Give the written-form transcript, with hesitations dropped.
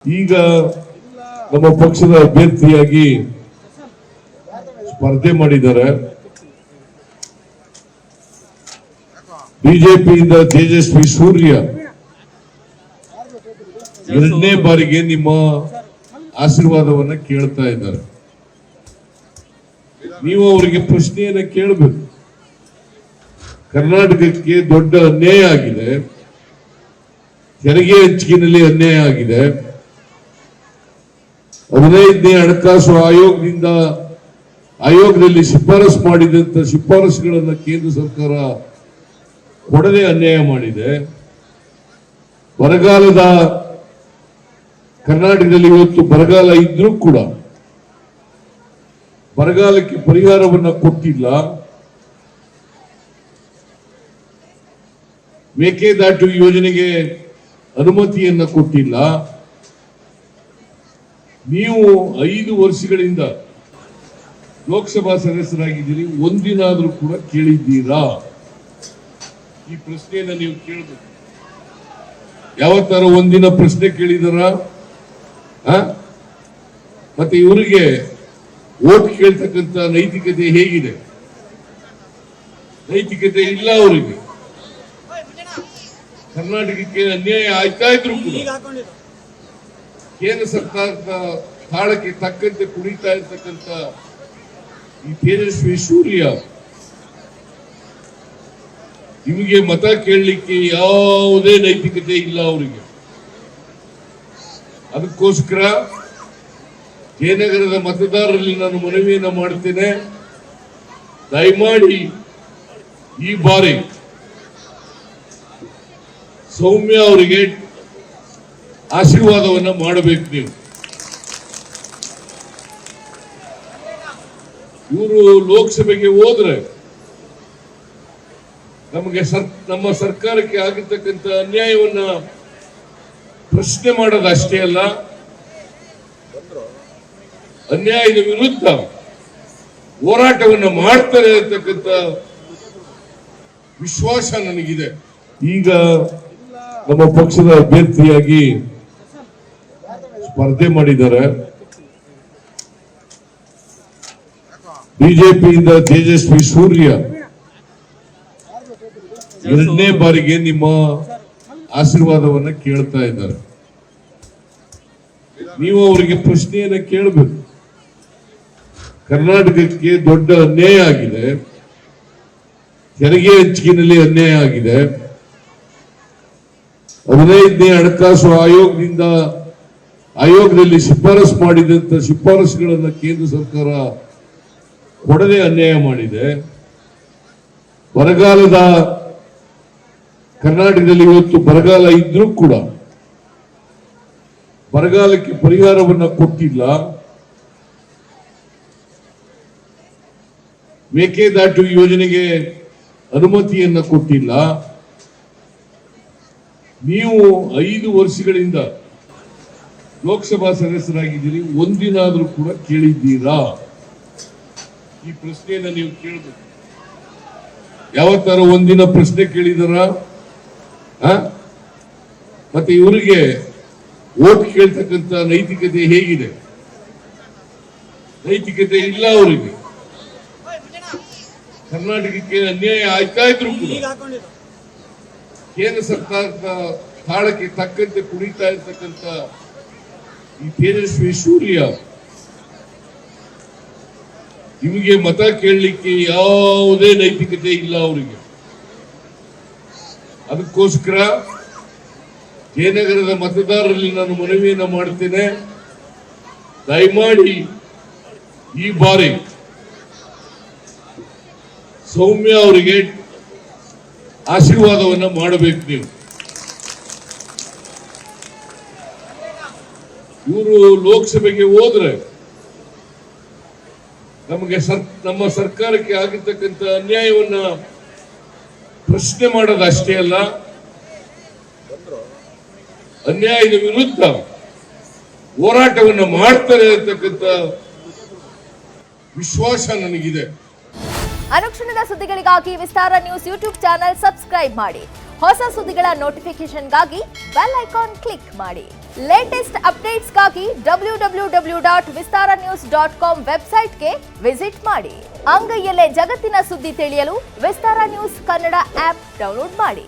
ಈಗ ನಮ್ಮ ಪಕ್ಷದ ಅಭ್ಯರ್ಥಿಯಾಗಿ ಸ್ಪರ್ಧೆ ಮಾಡಿದ್ದಾರೆ. ಬಿಜೆಪಿಯಿಂದ ತೇಜಸ್ವಿ ಸೂರ್ಯ ಎರಡನೇ ಬಾರಿಗೆ ನಿಮ್ಮ ಆಶೀರ್ವಾದವನ್ನ ಕೇಳ್ತಾ ಇದ್ದಾರೆ. ನೀವು ಅವರಿಗೆ ಪ್ರಶ್ನೆಯನ್ನ ಕೇಳಬೇಕು. ಕರ್ನಾಟಕಕ್ಕೆ ದೊಡ್ಡ ಅನ್ಯಾಯ ಆಗಿದೆ, ತೆರಿಗೆ ಹಂಚಿಕೆಯಲ್ಲಿ ಅನ್ಯಾಯ ಆಗಿದೆ. 15ನೇ ಹಣಕಾಸು ಆಯೋಗದಲ್ಲಿ ಶಿಫಾರಸು ಮಾಡಿದಂತ ಶಿಫಾರಸುಗಳನ್ನು ಕೇಂದ್ರ ಸರ್ಕಾರ ಕೊಡದೆ ಅನ್ಯಾಯ ಮಾಡಿದೆ. ಬರಗಾಲದ ಕರ್ನಾಟಕದಲ್ಲಿ ಇವತ್ತು ಬರಗಾಲ ಇದ್ರೂ ಕೂಡ ಬರಗಾಲಕ್ಕೆ ಪರಿಹಾರವನ್ನ ಕೊಟ್ಟಿಲ್ಲ. ಮೇಕೆದಾಟು ಯೋಜನೆಗೆ ಅನುಮತಿಯನ್ನ ಕೊಟ್ಟಿಲ್ಲ. ನೀವು 5 ವರ್ಷಗಳಿಂದ ಲೋಕಸಭಾ ಸದಸ್ಯರಾಗಿದ್ದೀರಿ, ಒಂದಿನಾದ್ರೂ ಕೂಡ ಕೇಳಿದ್ದೀರಾ? ಈ ಪ್ರಶ್ನೆಯನ್ನ ನೀವು ಕೇಳಬೇಕು. ಯಾವತ್ತಾರು ಒಂದಿನ ಪ್ರಶ್ನೆ ಕೇಳಿದಾರ? ಮತ್ತೆ ಇವರಿಗೆ ವೋಟ್ ಕೇಳ್ತಕ್ಕಂಥ ನೈತಿಕತೆ ಹೇಗಿದೆ? ನೈತಿಕತೆ ಇಲ್ಲ ಅವರಿಗೆ. ಕರ್ನಾಟಕಕ್ಕೆ ಅನ್ಯಾಯ ಆಯ್ತಾ ಇದ್ರು ಕೂಡ ಕೇಂದ್ರ ಸರ್ಕಾರದ ತಾಳಕ್ಕೆ ತಕ್ಕಂತೆ ಕುಣಿತಾ ಇರ್ತಕ್ಕಂಥ ಈ ತೇಜಸ್ವಿ ಸೂರ್ಯ ನಿಮಗೆ ಮತ ಕೇಳಲಿಕ್ಕೆ ಯಾವುದೇ ನೈತಿಕತೆ ಇಲ್ಲ ಅವರಿಗೆ. ಅದಕ್ಕೋಸ್ಕರ ಜಯನಗರದ ಮತದಾರರಲ್ಲಿ ನಾನು ಮನವಿಯನ್ನ ಮಾಡ್ತೇನೆ, ದಯಮಾಡಿ ಈ ಬಾರಿ ಸೌಮ್ಯ ಅವರಿಗೆ ಆಶೀರ್ವಾದವನ್ನ ಮಾಡಬೇಕು. ನೀವು ಇವರು ಲೋಕಸಭೆಗೆ ಹೋದ್ರೆ ನಮಗೆ ನಮ್ಮ ಸರ್ಕಾರಕ್ಕೆ ಆಗಿರ್ತಕ್ಕಂಥ ಅನ್ಯಾಯವನ್ನ ಪ್ರಶ್ನೆ ಮಾಡೋದಷ್ಟೇ ಅಲ್ಲ, ಅನ್ಯಾಯದ ವಿರುದ್ಧ ಹೋರಾಟವನ್ನ ಮಾಡ್ತಾರೆ ಅಂತಕ್ಕಂಥ ವಿಶ್ವಾಸ ನನಗಿದೆ. ಈಗ ನಮ್ಮ ಪಕ್ಷದ ಅಭ್ಯರ್ಥಿಯಾಗಿ ಸ್ಪರ್ಧೆ ಮಾಡಿದ್ದಾರೆ. ಬಿಜೆಪಿಯಿಂದ ತೇಜಸ್ವಿ ಸೂರ್ಯ ಎರಡನೇ ಬಾರಿಗೆ ನಿಮ್ಮ ಆಶೀರ್ವಾದವನ್ನ ಕೇಳ್ತಾ ಇದ್ದಾರೆ. ನೀವು ಅವರಿಗೆ ಪ್ರಶ್ನೆಯನ್ನ ಕೇಳಬೇಕು. ಕರ್ನಾಟಕಕ್ಕೆ ದೊಡ್ಡ ಅನ್ಯಾಯ ಆಗಿದೆ, ತೆರಿಗೆ ಹಂಚಿಕೆಯಲ್ಲಿ ಅನ್ಯಾಯ ಆಗಿದೆ. 15ನೇ ಹಣಕಾಸು ಆಯೋಗದಲ್ಲಿ ಶಿಫಾರಸು ಮಾಡಿದಂತ ಶಿಫಾರಸುಗಳನ್ನು ಕೇಂದ್ರ ಸರ್ಕಾರ ಕೊಡದೆ ಅನ್ಯಾಯ ಮಾಡಿದೆ. ಬರಗಾಲದ ಕರ್ನಾಟಕದಲ್ಲಿ ಇವತ್ತು ಬರಗಾಲ ಇದ್ರೂ ಕೂಡ ಬರಗಾಲಕ್ಕೆ ಪರಿಹಾರವನ್ನ ಕೊಟ್ಟಿಲ್ಲ. ಮೇಕೆದಾಟು ಯೋಜನೆಗೆ ಅನುಮತಿಯನ್ನ ಕೊಟ್ಟಿಲ್ಲ. ನೀವು 5 ವರ್ಷಗಳಿಂದ ಲೋಕಸಭಾ ಸದಸ್ಯರಾಗಿದ್ದೀರಿ, ಒಂದಿನಾದ್ರೂ ಕೂಡ ಕೇಳಿದ್ದೀರಾ? ಈ ಪ್ರಶ್ನೆಯನ್ನ ನೀವು ಕೇಳಬೇಕು. ಯಾವತ್ತಾರು ಒಂದಿನ ಪ್ರಶ್ನೆ ಕೇಳಿದಾರ? ಮತ್ತೆ ಇವರಿಗೆ ವೋಟ್ ಕೇಳ್ತಕ್ಕಂಥ ನೈತಿಕತೆ ಹೇಗಿದೆ? ನೈತಿಕತೆ ಇಲ್ಲ ಅವರಿಗೆ. ಕರ್ನಾಟಕಕ್ಕೆ ಅನ್ಯಾಯ ಆಯ್ತಾ ಇದ್ರು ಕೂಡ ಕೇಂದ್ರ ಸರ್ಕಾರದ ತಾಳಕ್ಕೆ ತಕ್ಕಂತೆ ಕುಣಿತಾ ಇರ್ತಕ್ಕಂಥ ಈ ತೇಜಸ್ವಿ ಸೂರ್ಯ ನಿಮಗೆ ಮತ ಕೇಳಲಿಕ್ಕೆ ಯಾವುದೇ ನೈತಿಕತೆ ಇಲ್ಲ ಅವರಿಗೆ. ಅದಕ್ಕೋಸ್ಕರ ಜಯನಗರದ ಮತದಾರರಲ್ಲಿ ನಾನು ಮನವಿಯನ್ನ ಮಾಡ್ತೇನೆ, ದಯಮಾಡಿ ಈ ಬಾರಿ ಸೌಮ್ಯ ಅವರಿಗೆ ಆಶೀರ್ವಾದವನ್ನ ಮಾಡಬೇಕು. ನೀವು ಇವರು ಲೋಕಸಭೆಗೆ ಹೋದ್ರೆ ನಮ್ಮ ಸರ್ಕಾರಕ್ಕೆ ಆಗಿರ್ತಕ್ಕಂಥ ಅನ್ಯಾಯವನ್ನ ಪ್ರಶ್ನೆ ಮಾಡೋದಷ್ಟೇ ಅಲ್ಲ, ಅನ್ಯಾಯದ ವಿರುದ್ಧ ಹೋರಾಟವನ್ನ ಮಾಡ್ತಾರೆ ಅಂತಕ್ಕಂಥ ವಿಶ್ವಾಸ ನನಗಿದೆ. ಅನುಕ್ಷಣದ ಸುದ್ದಿಗಳಿಗಾಗಿ ವಿಸ್ತಾರ ನ್ಯೂಸ್ ಯೂಟ್ಯೂಬ್ ಚಾನೆಲ್ ಸಬ್ಸ್ಕ್ರೈಬ್ ಮಾಡಿ. ಹೊಸ ಸುದ್ದಿಗಳ ನೋಟಿಫಿಕೇಶನ್ಗಾಗಿ ಬೆಲ್ ಐಕಾನ್ ಕ್ಲಿಕ್ ಮಾಡಿ. ಲೇಟೆಸ್ಟ್ ಅಪ್ಡೇಟ್ಸ್ಗಾಗಿ www.vistaranews.com ವೆಬ್ಸೈಟ್ಗೆ ವಿಸಿಟ್ ಮಾಡಿ. ಅಂಗೈಯಲ್ಲೇ ಜಗತ್ತಿನ ಸುದ್ದಿ ತಿಳಿಯಲು ವಿಸ್ತಾರ ನ್ಯೂಸ್ ಕನ್ನಡ ಆಪ್ ಡೌನ್ಲೋಡ್ ಮಾಡಿ.